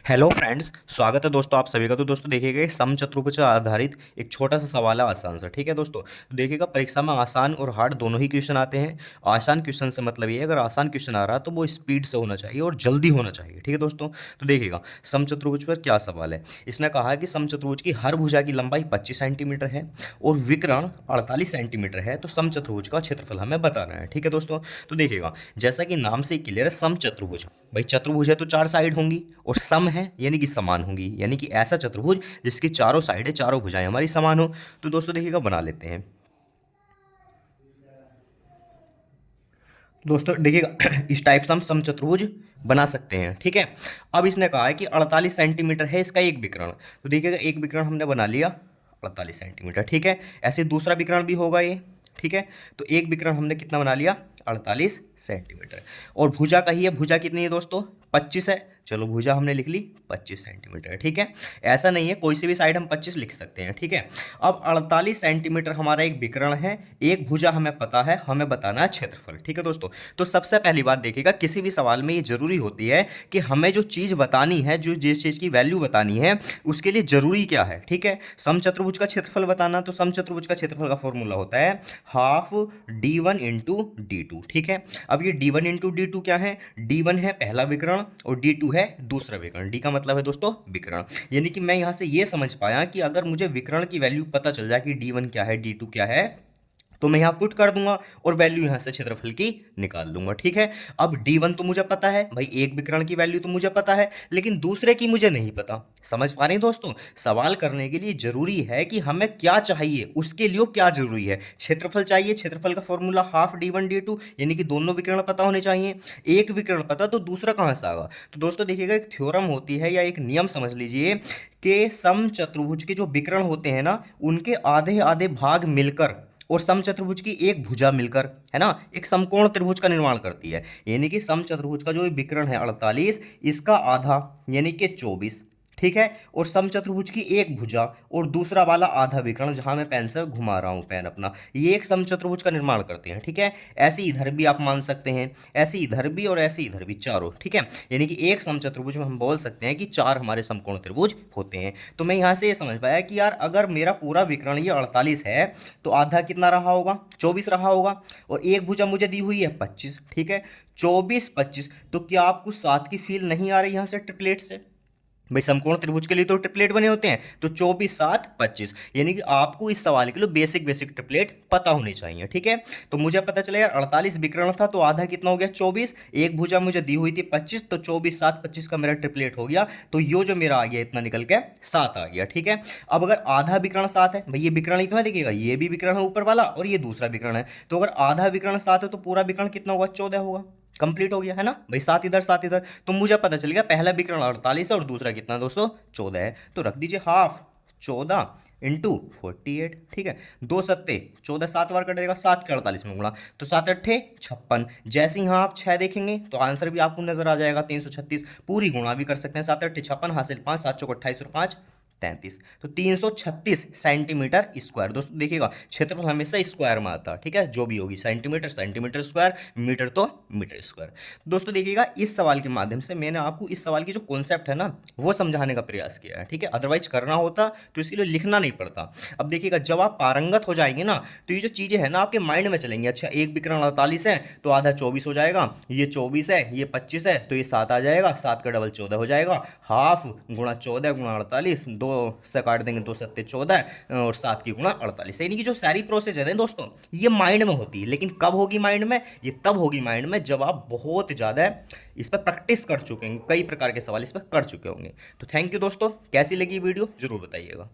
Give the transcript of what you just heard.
Hello friends, स्वागत है दोस्तों आप सभी का। तो दोस्तों देखिएगा, समचतुर्भुज पर आधारित एक छोटा सा सवाल है आसान सा। ठीक है दोस्तों, तो देखिएगा परीक्षा में आसान और हार्ड दोनों ही क्वेश्चन आते हैं। आसान क्वेश्चन से मतलब ये है, अगर आसान क्वेश्चन आ रहा है तो वो स्पीड से होना चाहिए और जल्दी होना चाहिए। ठीक है दोस्तों, तो देखिएगा समचतुर्भुज पर क्या सवाल है। इसने कहा है कि समचतुर्भुज की हर भुजा की लंबाई 25 सेंटीमीटर है और विकर्ण 48 सेंटीमीटर है। तो समचतुर्भुज का क्षेत्रफल हमें बताना है। ठीक है दोस्तों, तो देखिएगा जैसा कि नाम से क्लियर है, समचतुर्भुज भाई चतुर्भुज है तो चार साइड होंगी और सम है यानी कि समान होंगी, यानी कि ऐसा चतुर्भुज जिसकी चारों साइड है, चारों भुजाएं हमारी समान हो। तो दोस्तों देखिएगा बना लेते हैं। दोस्तों देखिएगा इस टाइप से हम समचतुर्भुज बना सकते हैं। ठीक है, अब इसने कहा है कि 48 सेंटीमीटर है इसका एक विकर्ण। तो देखिएगा एक विकर्ण हमने बना लिया 48 सेंटीमीटर। ठीक है, ऐसे दूसरा विकर्ण भी होगा ये। ठीक है, तो एक विकर्ण हमने कितना बना लिया 48 सेंटीमीटर। और भुजा कही है, भुजा कितनी है दोस्तों 25 है। चलो भुजा हमने लिख ली 25 सेंटीमीटर। ठीक है, ऐसा नहीं है, कोई सी भी साइड हम 25 लिख सकते हैं। ठीक है, अब 48 सेंटीमीटर हमारा एक विकर्ण है, एक भुजा हमें पता है, हमें बताना है क्षेत्रफल। ठीक है दोस्तों, तो सबसे पहली बात देखिएगा, किसी भी सवाल में ये जरूरी होती है कि हमें जो चीज़ बतानी है, जो जिस चीज़ की वैल्यू बतानी है, उसके लिए जरूरी क्या है। ठीक है, समचतुर्भुज का क्षेत्रफल बताना, तो समचतुर्भुज का क्षेत्रफल का फॉर्मूला होता है हाफ d1 इंटू d2। ठीक है, अब ये d1 इंटू डी टू क्या है, d1 है पहला विकर्ण और d2 है दूसरा विकर्ण। d का मतलब है दोस्तों विकर्ण, यानी कि मैं यहां से ये समझ पाया कि अगर मुझे विकर्ण की वैल्यू पता चल जाए कि d1 क्या है d2 क्या है, तो मैं यहाँ पुट कर दूंगा और वैल्यू यहाँ से क्षेत्रफल की निकाल लूंगा। ठीक है, अब d1 तो मुझे पता है भाई, एक विकर्ण की वैल्यू तो मुझे पता है, लेकिन दूसरे की मुझे नहीं पता। समझ पा रहे हैं दोस्तों, सवाल करने के लिए जरूरी है कि हमें क्या चाहिए, उसके लिए क्या जरूरी है। क्षेत्रफल चाहिए, क्षेत्रफल का फॉर्मूला हाफ d1 d2, यानी कि दोनों विकर्ण पता होने चाहिए। एक विकर्ण पता तो दूसरा कहाँ से आएगा। तो दोस्तों देखिएगा, एक थ्योरम होती है या एक नियम समझ लीजिए कि समचतुर्भुज के जो विकर्ण होते हैं ना, उनके आधे आधे भाग मिलकर और समचतुर्भुज की एक भुजा मिलकर, है ना, एक समकोण त्रिभुज का निर्माण करती है। यानी कि समचतुर्भुज का जो विकर्ण है 48, इसका आधा यानी कि 24। ठीक है, और समचतुर्भुज की एक भुजा और दूसरा वाला आधा विकर्ण, जहां मैं पेन से घुमा रहा हूं पेन अपना, ये एक समचतुर्भुज का निर्माण करते हैं। ठीक है, ऐसे इधर भी आप मान सकते हैं, ऐसे इधर भी और ऐसे इधर भी, चारों। ठीक है, यानी कि एक समचतुर्भुज में हम बोल सकते हैं कि चार हमारे समकोण त्रिभुज होते हैं। तो मैं यहां से ये समझ पाया कि यार अगर मेरा पूरा विकर्ण ये 48 है, तो आधा कितना रहा होगा 24 रहा होगा, और एक भुजा मुझे दी हुई है 25। ठीक है, 24 25, तो क्या आपको 7 की फील नहीं आ रही यहां से ट्रिपलेट से। भाई समकोण त्रिभुज के लिए तो ट्रिपलेट बने होते हैं, तो 24 7 25, यानी कि आपको इस सवाल के लिए बेसिक बेसिक ट्रिपलेट पता होनी चाहिए। ठीक है, तो मुझे पता चला यार 48 विकर्ण था तो आधा कितना हो गया 24, एक भुजा मुझे दी हुई थी 25, तो 24 7 25 का मेरा ट्रिपलेट हो गया। तो ये जो मेरा आ गया इतना निकल के 7 आ गया। ठीक है, अब अगर आधा विकर्ण 7 है, भाई ये विकर्ण ही तो है, देखिएगा ये भी विकर्ण है ऊपर वाला और ये दूसरा विकर्ण है, तो अगर आधा विकर्ण 7 है तो पूरा विकर्ण कितना होगा 14 होगा। कंप्लीट हो गया है ना भाई, 7 इधर 7 इधर, तो मुझे पता चल गया पहला विकर्ण 48 है और दूसरा कितना दोस्तों 14 है। तो रख दीजिए हाफ 14 इंटू 48। ठीक है, दो सत्ते 14, 7 बार कटेगा, 7 के 48 में गुणा, तो 7 अट्ठे 56। जैसे ही यहाँ आप 6 देखेंगे तो आंसर भी आपको नजर आ जाएगा 336। पूरी गुणा भी कर सकते हैं, 7 अट्ठे 56 हासिल 5, 7 चौक 28 और 5 33, तो 336 सेंटीमीटर स्क्वायर। दोस्तों देखिएगा क्षेत्रफल हमेशा स्क्वायर में आता है। ठीक है, जो भी होगी सेंटीमीटर सेंटीमीटर स्क्वायर, मीटर तो मीटर स्क्वायर। दोस्तों देखिएगा, इस सवाल के माध्यम से मैंने आपको इस सवाल की जो कॉन्सेप्ट है ना, वो समझाने का प्रयास किया है। ठीक है, अदरवाइज करना होता तो इसके लिए लिखना नहीं पड़ता। अब देखिएगा जब आप पारंगत हो जाएंगे ना, तो ये जो चीजें है ना आपके माइंड में चलेंगी। अच्छा, एक विकर्ण 48 है तो आधा 24 हो जाएगा, ये 24 है, ये 25 है, तो ये 7 आ जाएगा, 7 का डबल 14 हो जाएगा, हाफ गुणा 14 गुणा 48, दो से काट देंगे, 2 सत्ते 14 और 7 की गुणा 48। यानी कि जो सारी प्रोसीजर है दोस्तों, ये माइंड में होती है, लेकिन कब होगी माइंड में, ये तब होगी माइंड में जब आप बहुत ज़्यादा इस पर प्रैक्टिस कर चुके हैं, कई प्रकार के सवाल इस पर कर चुके होंगे। तो थैंक यू दोस्तों, कैसी लगी वीडियो जरूर बताइएगा।